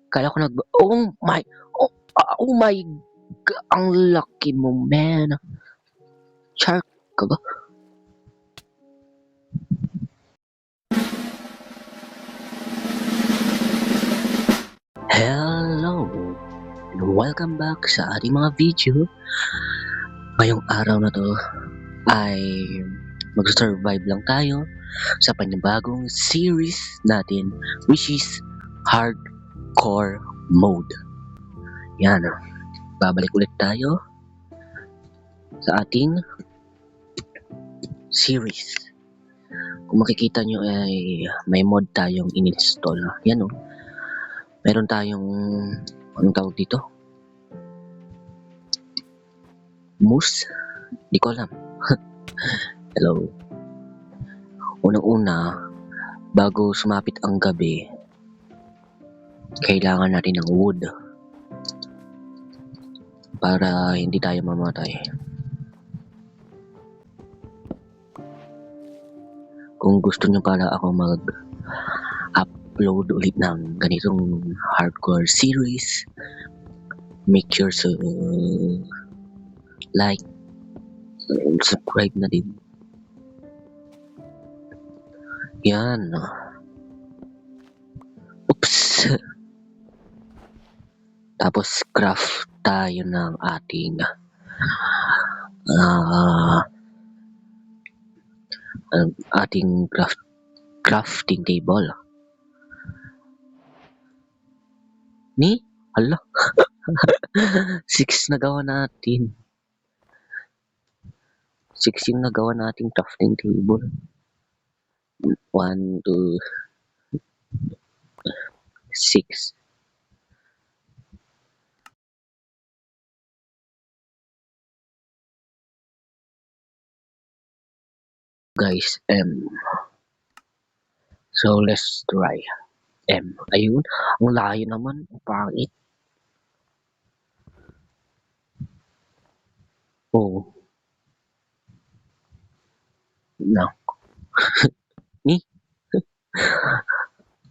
Kala ko oh, oh my, ang laki mo, man. Shark ka ba? Hello, and welcome back sa ating mga video. Ngayong araw na to ay mag-survive lang tayo sa panibagong series natin, which is Hardcore Mode. Yan, babalik ulit tayo sa ating series. Kung makikita nyo ay may mod tayong in-install. Yan o. Meron tayong, anong tawag dito? Moose? Di ko alam. Hello. Unang-una, bago sumapit ang gabi, kailangan natin ng wood para hindi tayo mamatay. Kung gusto nyo pala ako mag-upload ulit ng ganitong hardcore series, make sure to like and subscribe na din. Yan. Oops. Tapos craft tayo ng ating crafting table. Hala. 6 nagawa natin. 6 yung nagawa nating crafting table. 1, 2, 6. Guys, so let's try. Ayun, ang layo naman, pangit. Oh. No.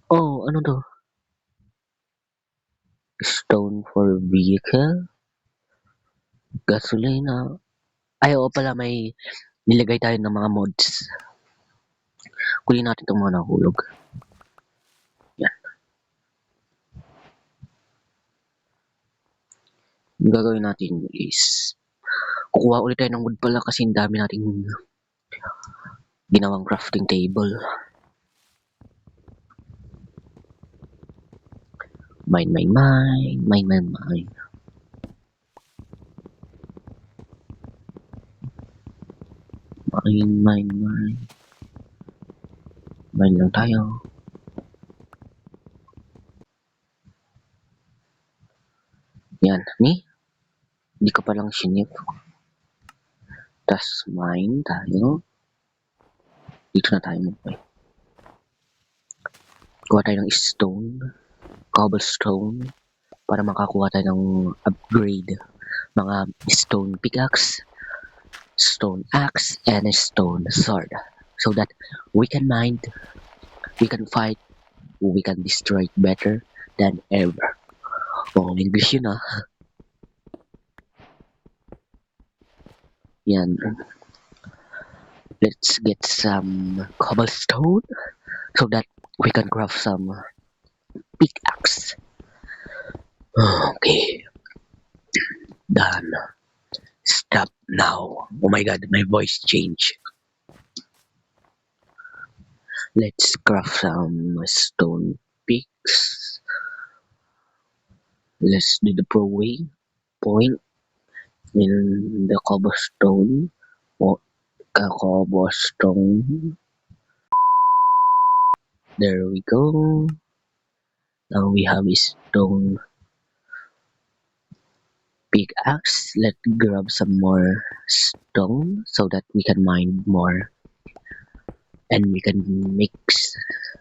Oh, ano to? Stone for vehicle. Gasolina. Ay, oo pala, may nilagay tayo ng mga mods. Kunin natin itong mga nahulog. Yan. Yung gagawin natin is kukuha ulit tayo ng wood pala kasi ang dami nating ginawang crafting table. Mine. Mine lang tayo. Yan, hindi ka palang sinip. Tas mine tayo. Dito na tayo magpay. Kuha tayo ng stone, cobblestone, para makakuha tayo ng upgrade. Mga stone pickaxe, stone axe, and a stone sword. So that we can mine, we can fight, we can destroy it better than ever. Oh, English yun ah. Yan. Let's get some cobblestone so that we can craft some pickaxe. Okay. Done. Stop now. Oh my god, my voice changed. Let's craft some stone picks. Let's do the point in the cobblestone. Cobblestone. There we go. Now we have a stone pickaxe. Let's grab some more stone so that we can mine more and we can mix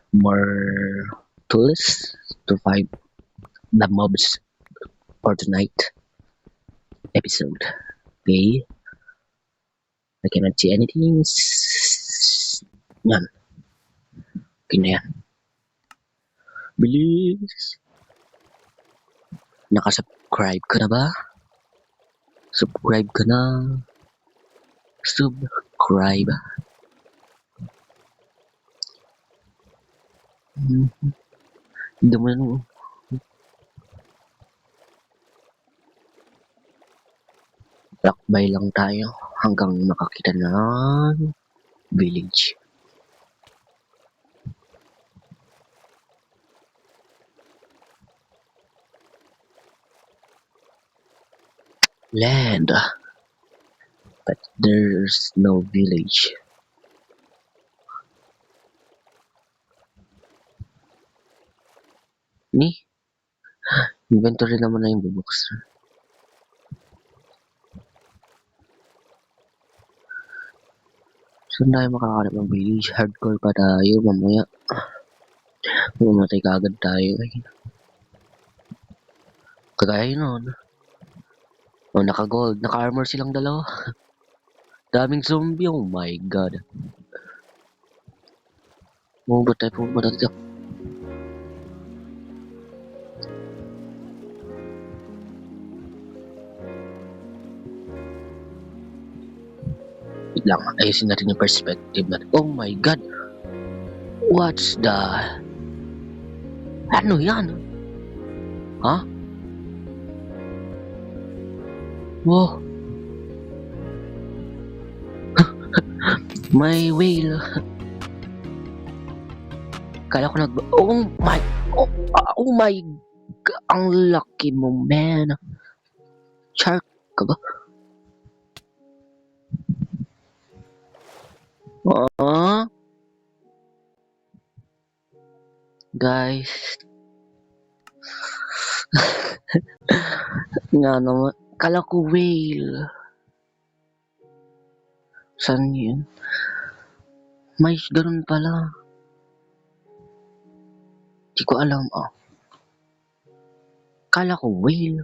more tools to fight the mobs for tonight episode. Okay, I cannot see anything. Yan. Okay na yan. Bilis. Nakasubscribe ka na ba? Subscribe ka na. Subscribe. Hindi mo yan. Lakbay lang tayo hanggang makakita ng village. Land. But there's no village. Ni? Inventory naman na yung bubuksan. Saan tayo makakalap ng village? Hardcore pa tayo mamaya. Mamatay ka agad tayo. Kagaya nun. Oh, naka-gold. Naka-armor silang dalawa. Daming zombie. Oh my god. Pumunta tayo. Wait lang. Ayusin natin yung perspective natin. Oh my god. What's the... Ano yan? Ha? Wow. May whale. Kala ko oh my... Oh my... Ang laki mo, man. Shark ka ba? Guys. Nga naman. Kala ko whale. Saan yun? May ganun pala. Di ko alam. Kala ko whale.